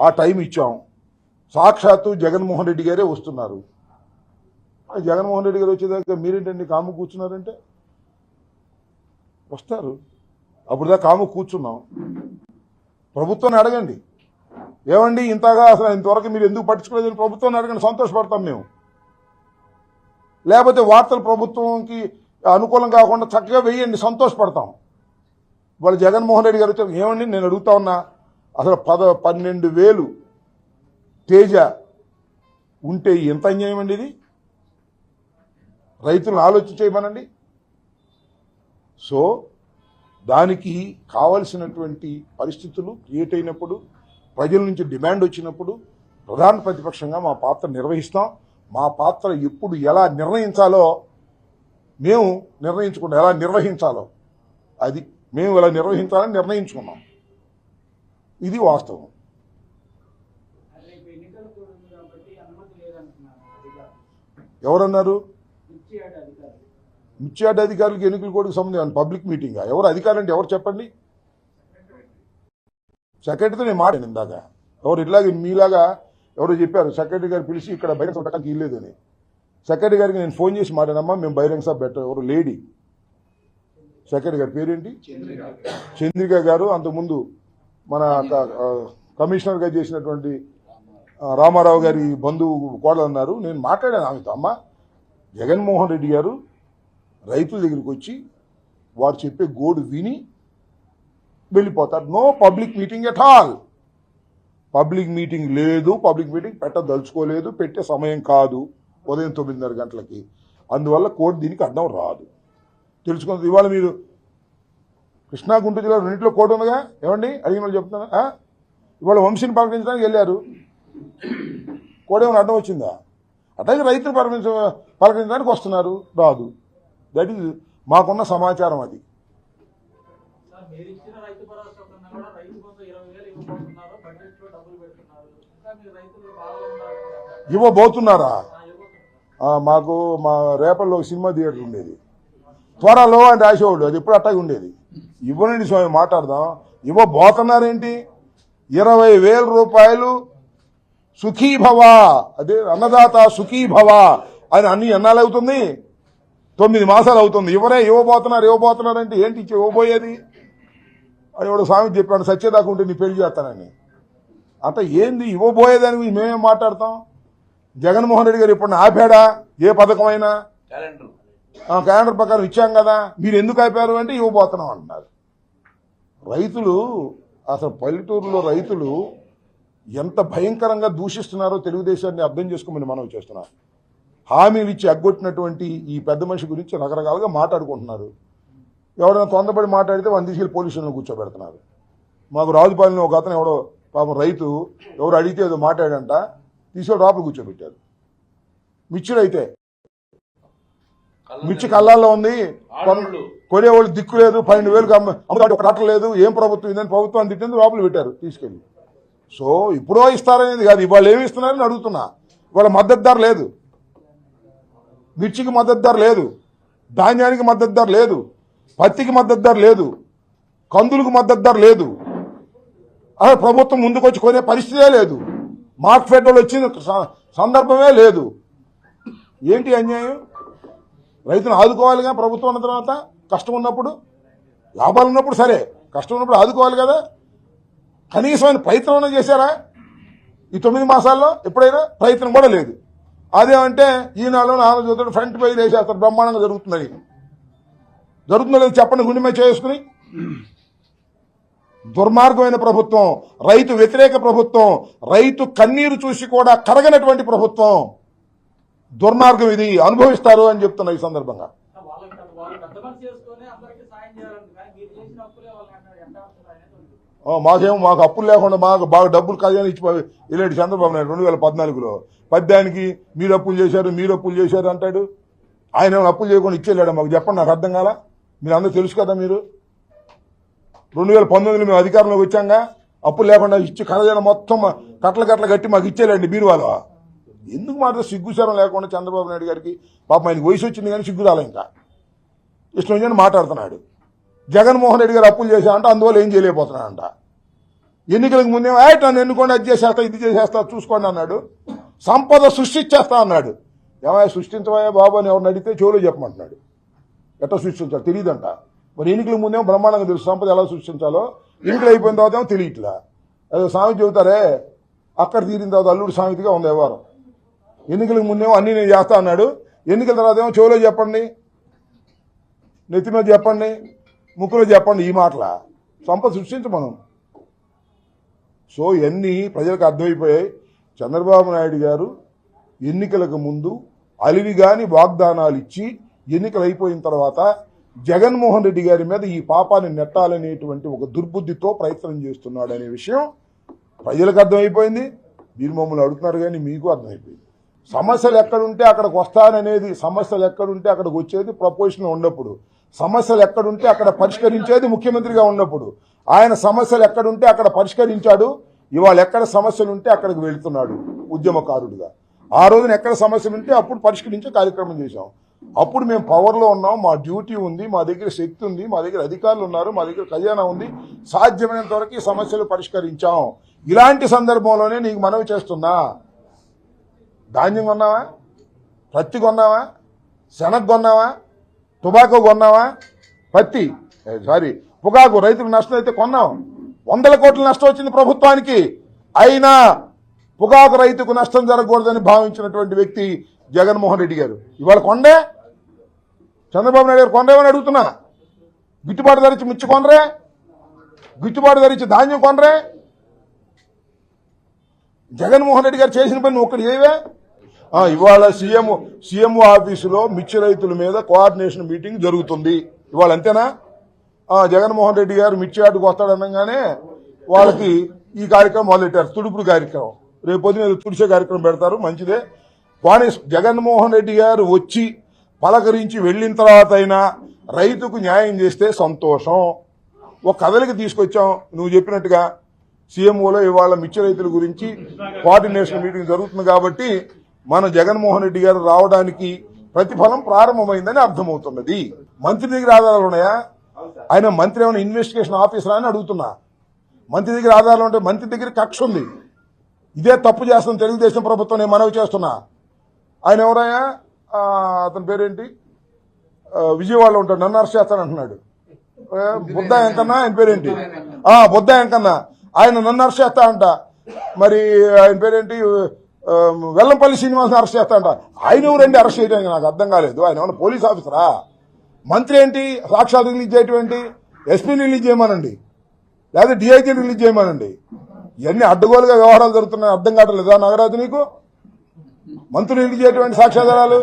ఆ టైం ఇచ్చాం. సాక్షాత్తు జగన్మోహన్ రెడ్డి గారే వస్తున్నారు. జగన్మోహన్ రెడ్డి గారు వచ్చేదాకా మీరేంటండి కాము కూర్చున్నారంటే? వస్తారు. అప్పుడుదా కాము కూర్చున్నాం. ప్రభుత్వాన్ని అడగండి, ఏమండి ఇంతగా అసలు ఇంతవరకు మీరు ఎందుకు పట్టించుకోలేదని ప్రభుత్వాన్ని అడగండి, సంతోషపడతాం మేము. లేకపోతే వార్తలు ప్రభుత్వంకి అనుకూలం కాకుండా చక్కగా వేయండి, సంతోషపడతాం. వాళ్ళు జగన్మోహన్ రెడ్డి గారు వచ్చారు. ఏమండి నేను అడుగుతా ఉన్నా, అసలు 12,000 తేజ ఉంటే ఎంత అన్యాయం అండి ఇది? రైతులను ఆలోచించేయమనండి. సో దానికి కావలసినటువంటి పరిస్థితులు క్రియేట్ అయినప్పుడు, ప్రజల నుంచి డిమాండ్ వచ్చినప్పుడు ప్రధాన ప్రతిపక్షంగా మా పాత్ర నిర్వహిస్తాం. మా పాత్ర ఎప్పుడు ఎలా నిర్ణయించాలో మేము నిర్ణయించుకున్నాం. ఎలా నిర్వహించాలో అది మేము ఎలా నిర్వహించాలని నిర్ణయించుకున్నాం. ఇది వాస్తవం. ఎవరన్నారు? ముత్యాటి అధికారులకు ఎన్నికల కోడ్కి సంబంధించి పబ్లిక్ మీటింగా? ఎవరు అధికారులు అంటే ఎవరు చెప్పండి? సెక్రటరీతో నేను మాట్లాడాను ఇందాక. ఎవరు ఇట్లాగే మీలాగా ఎవరో చెప్పారు, సెక్రటరీ గారు పిలిచి ఇక్కడ బహిరంగ సభ పెట్టడానికి ఇల్లేదని. సెక్రటరీ గారికి నేను ఫోన్ చేసి మాట్లాడమ్మా, మేము బహిరంగ సభ పెట్ట. ఎవరు లేడీ సెక్రటరీ గారి పేరేంటి? చంద్రిక గారు. అంతకుముందు మన కమిషనర్గా చేసినటువంటి రామారావు గారి బంధువు కోడలు అన్నారు. నేను మాట్లాడాను ఆమెతో, అమ్మ జగన్మోహన్ రెడ్డి గారు రైతుల దగ్గరికి వచ్చి వారు చెప్పే గోడు విని వెళ్ళిపోతారు. No public meeting at all. Public meeting లేదు, పబ్లిక్ మీటింగ్ పెట్టదలుచుకోలేదు, పెట్టే సమయం కాదు ఉదయం 9:30 గంటలకి. అందువల్ల కోర్టు దీనికి అడ్డం రాదు. తెలుసుకుంది. ఇవాళ మీరు కృష్ణా గుంటూరు జిల్లా రెండింటిలో కోర్టు ఉందిగా, ఏమండి అడిగిన వాళ్ళు చెప్తున్నా. ఇవాళ వంశీని పలకరించడానికి వెళ్ళారు, కోర్టు ఏమైనా అడ్డం వచ్చిందా? అట్లాగే రైతులు పలకరించడానికి వస్తున్నారు, రాదు. దట్ ఈజ్ మాకున్న సమాచారం. అది ఇవ్వబోతున్నారా? మాకు మా రేపల్లో సినిమా థియేటర్ ఉండేది, త్వరలో అని రాసేవాళ్ళు. అది ఎప్పుడు అట్టాగే ఉండేది. ఇవ్వనండి స్వామి, మాట్లాడదాం. ఇవ్వబోతున్నారేంటి? 20,000 రూపాయలు సుఖీభవ, అదే అన్నదాత సుఖీభవ అని అన్ని ఎన్నాళ్ళు అవుతుంది? 9 మాసాలు అవుతుంది. ఇవ్వబోతున్నారంటే ఏంటి ఇచ్చి ఇవ్వబోయేది? అని ఎవడో స్వామికి చెప్పాను, సత్యదాకా ఉంటే నీ పెళ్లి చేస్తానని. అంట ఏంది ఇవ్వబోయేదని మేమేం మాట్లాడతాం? జగన్మోహన్ రెడ్డి గారు ఇప్పుడు ఆపాడా? ఏ పథకమైనా క్యాలెండర్ ప్రకారం ఇచ్చాం కదా, మీరు ఎందుకు ఆపారు అంటే ఇవ్వబోతున్నాం అంటున్నారు. రైతులు అసలు పల్లెటూరులో రైతులు ఎంత భయంకరంగా దూషిస్తున్నారో తెలుగుదేశాన్ని అర్థం చేసుకోమని మనం చేస్తున్నారు. హామీలు ఇచ్చి అగ్గొట్టినటువంటి ఈ పెద్ద మనిషి గురించి రకరకాలుగా మాట్లాడుకుంటున్నారు. ఎవరైనా తొందరపడి మాట్లాడితే వాళ్ళని తీసుకెళ్లి పోలీస్ స్టేషన్లో కూర్చోబెడుతున్నారు. మాకు రాజుపాలెంలో ఒక అతను ఎవడో పాపం రైతు ఎవరు అడిగితే ఏదో మాట్లాడంట, తీసుకెళ్ళి లోపల కూర్చోబెట్టారు. మిర్చిడైతే మిర్చి కళ్ళాల్లో ఉంది, కొనేవాళ్ళు దిక్కు లేదు, 12,000 అమ్ముతాడు, ఒక డాక్టర్ లేదు, ఏం ప్రభుత్వం ఇదని ప్రభుత్వాన్ని తిట్టింది, లోపల పెట్టారు తీసుకెళ్ళి. సో ఇప్పుడో ఇస్తారనేది కాదు, ఇవాళ ఏమి ఇస్తున్నారని అడుగుతున్నా. ఇవాళ మద్దతు ధర లేదు, మిర్చికి మద్దతు ధర లేదు, ధాన్యానికి మద్దతు ధర లేదు, పత్తికి మద్దతు ధర లేదు, కందులకు మద్దతు ధర లేదు. అసలు ప్రభుత్వం ముందుకొచ్చి కొనే పరిస్థితే లేదు. మార్కెట్ వాళ్ళు వచ్చిన సందర్భమే లేదు. ఏంటి అన్యాయం? రైతును ఆదుకోవాలిగా ప్రభుత్వం ఉన్న తర్వాత. కష్టం ఉన్నప్పుడు, లాభాలు ఉన్నప్పుడు సరే, కష్టం ఉన్నప్పుడు ఆదుకోవాలి కదా. కనీసమైన ప్రయత్నం చేశారా ఈ 9 మాసాల్లో? ఎప్పుడైనా ప్రయత్నం కూడా లేదు. అదేమంటే ఈనాడు నాలుగు ఫ్రంట్ పేజ్ వేసేస్తారు, బ్రహ్మాండంగా జరుగుతుందని. జరుగుతుందో లేదు చెప్పండి, గుండె మీద చేసుకుని. దుర్మార్గమైన ప్రభుత్వం, రైతు వ్యతిరేక ప్రభుత్వం, రైతు కన్నీరు చూసి కూడా కరగనటువంటి ప్రభుత్వం. దుర్మార్గం ఇది, అనుభవిస్తారు అని చెప్తున్నా ఈ సందర్భంగా. మాకు అప్పులు లేకుండా మాకు బాగా డబ్బులు కాదని ఇచ్చి ఇలాంటి చంద్రబాబు నాయుడు 2014లో పద్యానికి మీరు అప్పులు చేశారు అంటాడు. ఆయన ఏమైనా అప్పులు చేయకుండా ఇచ్చేలేడా? మాకు చెప్పండి, నాకు అర్థం కాలా. మీరు అందరూ తెలుసు కదా. మీరు 2019లో మేము అధికారంలోకి వచ్చాక అప్పులు లేకుండా ఇచ్చి కరజన మొత్తం కట్టలు కట్టి మాకు ఇచ్చేలేండి మీరు వాళ్ళ. ఎందుకు మాట సిగ్గుసారం లేకుండా చంద్రబాబు నాయుడు గారికి పాపం ఆయనకి వయసు వచ్చింది కానీ సిగ్గు రాలే, ఇంకా ఇష్టం వచ్చిందని మాట్లాడుతున్నాడు. జగన్మోహన్ రెడ్డి గారు అప్పులు చేశారంట, అందువల్ల ఏం చేయలేకపోతున్నాడంట. ఎన్నికలకు ముందేమో నన్ను ఎన్నుకోండి, అది చేసేస్తా ఇది చేసేస్తా చూసుకోండి అన్నాడు. సంపద సృష్టించేస్తా అన్నాడు. ఏమైనా సృష్టించవా బాబు అని ఎవరిని అడిగితే చెవులో చెప్పమంటున్నాడు. ఎట్లా సృష్టించాలో తెలియదంట. మరి ఎన్నికలకు ముందేమో బ్రహ్మాండంగా తెలుసు సంపద ఎలా సృష్టించాలో, ఎన్నికలు అయిపోయిన తర్వాత ఏమో తెలియట్లా. అదే సామెత చెబుతారే, అక్కడ తీరిన తర్వాత అల్లుడు సామెతగా ఉంది వ్యవహారం. ఎన్నికలకు ముందేమో అన్నీ నేను చేస్తా అన్నాడు, ఎన్నికల తర్వాత ఏమో చెవులో చెప్పండి, నెత్తి మీద చెప్పండి, ముక్కులో చెప్పండి. ఈ మాటల సంపద సృష్టించమనం. సో ఇవన్నీ ప్రజలకు అర్థమైపోయాయి. చంద్రబాబు నాయుడు గారు ఎన్నికలకు ముందు అలివిగాని వాగ్దానాలు ఇచ్చి ఎన్నికలు అయిపోయిన తర్వాత జగన్మోహన్ రెడ్డి గారి మీద ఈ పాపాన్ని నెట్టాలనేటువంటి ఒక దుర్బుద్ధితో ప్రయత్నం చేస్తున్నాడు అనే విషయం ప్రజలకు అర్థమైపోయింది. మీరు మమ్మల్ని అడుగుతున్నారు కానీ మీకు అర్థమైపోయింది. సమస్యలు ఎక్కడుంటే అక్కడికి వస్తాననేది, సమస్యలు ఎక్కడుంటే అక్కడికి వచ్చేది ప్రపోజిషన్ ఉన్నప్పుడు, సమస్యలు ఎక్కడుంటే అక్కడ పరిష్కరించేది ముఖ్యమంత్రిగా ఉన్నప్పుడు. ఆయన సమస్యలు ఎక్కడుంటే అక్కడ పరిష్కరించాడు. ఇవాళ ఎక్కడ సమస్యలు ఉంటే అక్కడికి వెళుతున్నాడు ఉద్యమకారుడిగా. ఆ రోజున ఎక్కడ సమస్యలు ఉంటే అప్పుడు పరిష్కరించే కార్యక్రమం చేశాం. అప్పుడు మేము పవర్లో ఉన్నాం, మా డ్యూటీ ఉంది, మా దగ్గర శక్తి ఉంది, మా దగ్గర అధికారులు ఉన్నారు, మా దగ్గర ఖజానా ఉంది, సాధ్యమైనంత వరకు ఈ సమస్యలు పరిష్కరించాం. ఇలాంటి సందర్భంలోనే నీకు మనవి చేస్తున్నా, ధాన్యం కొన్నావా, పత్తి కొన్నావా, శనగ కొన్నావా, టొబాకో కొన్నావా, పొగాకు రైతులకు నష్టం అయితే కొన్నాం. 100 కోట్ల నష్టం వచ్చింది ప్రభుత్వానికి. అయినా పొగాకు రైతుకు నష్టం జరగకూడదని భావించినటువంటి వ్యక్తి జగన్మోహన్ రెడ్డి గారు. ఇవాళ కొండే చంద్రబాబు నాయుడు గారు కొండేమని అడుగుతున్నా. గిట్టుబాటు ధరించి మిర్చి కొనరే, గిట్టుబాటు ధరించి ధాన్యం కొనరే. జగన్మోహన్ రెడ్డి గారు చేసిన పని ఒక్కటి చేయవే. ఇవాళ సీఎం ఆఫీసులో మిర్చి రైతుల మీద కోఆర్డినేషన్ మీటింగ్ జరుగుతుంది ఇవాళ. అంతేనా? జగన్మోహన్ రెడ్డి గారు మిర్చి ఆటకు వస్తాడనగానే వాళ్ళకి ఈ కార్యక్రమం మొదలెట్టారు, తుడుపుడు కార్యక్రమం. రేపు పొద్దున తుడిచే కార్యక్రమం పెడతారు, మంచిదే. కానీ జగన్మోహన్ రెడ్డి గారు వచ్చి పలకరించి వెళ్ళిన తర్వాత అయినా రైతుకు న్యాయం చేస్తే సంతోషం. ఒక కదలికి తీసుకొచ్చాం నువ్వు చెప్పినట్టుగా. సీఎంఓలో ఇవాళ మిర్చి రైతుల గురించి కోఆర్డినేషన్ మీటింగ్ జరుగుతుంది కాబట్టి మన జగన్మోహన్ రెడ్డి గారు రావడానికి ప్రతిఫలం ప్రారంభమైందని అర్థమవుతున్నది. మంత్రి దగ్గర ఆధారాలు ఉన్నాయా? ఆయన మంత్రి ఏమైనా ఇన్వెస్టిగేషన్ ఆఫీసరా అని అడుగుతున్నా. మంత్రి దగ్గర ఆధారాలు ఉంటే మంత్రి దగ్గర కక్ష ఉంది. ఇదే తప్పు చేస్తున్న తెలుగుదేశం ప్రభుత్వం నేను మనవి చేస్తున్నా. ఆయన ఎవరైనా అతని పేరేంటి, విజయవాడలో ఉంటాడు, నన్ను అరెస్ట్ చేస్తానంటున్నాడు. బుద్ధ ఎంకన్నా ఆయన పేరేంటి, బుద్ధ ఎంకన్నా, ఆయన నన్ను అరెస్ట్ చేస్తాడంట. మరి ఆయన పేరేంటి, వెల్లంపల్లి శ్రీనివాసన్ అరెస్ట్ చేస్తాడంట. ఆయన ఎవరండి అరెస్ట్ చేయడానికి? నాకు అర్థం కాలేదు. ఆయన ఏమన్నా పోలీస్ ఆఫీసరా? మంత్రి ఏంటి సాక్ష్యాలు రిలీజ్ చేయటం ఏంటి? ఎస్పీని రిలీజ్ చేయమనండి, లేదా డిఐజీని రిలీజ్ చేయమనండి. ఇవన్నీ అడ్డగోలుగా వ్యవహారాలు జరుగుతున్నాయి. అర్థం కావట్లేదా నాగరాజు నీకు? మంత్రులు రిలీజ్ చేయటువంటి సాక్ష్యాధారాలు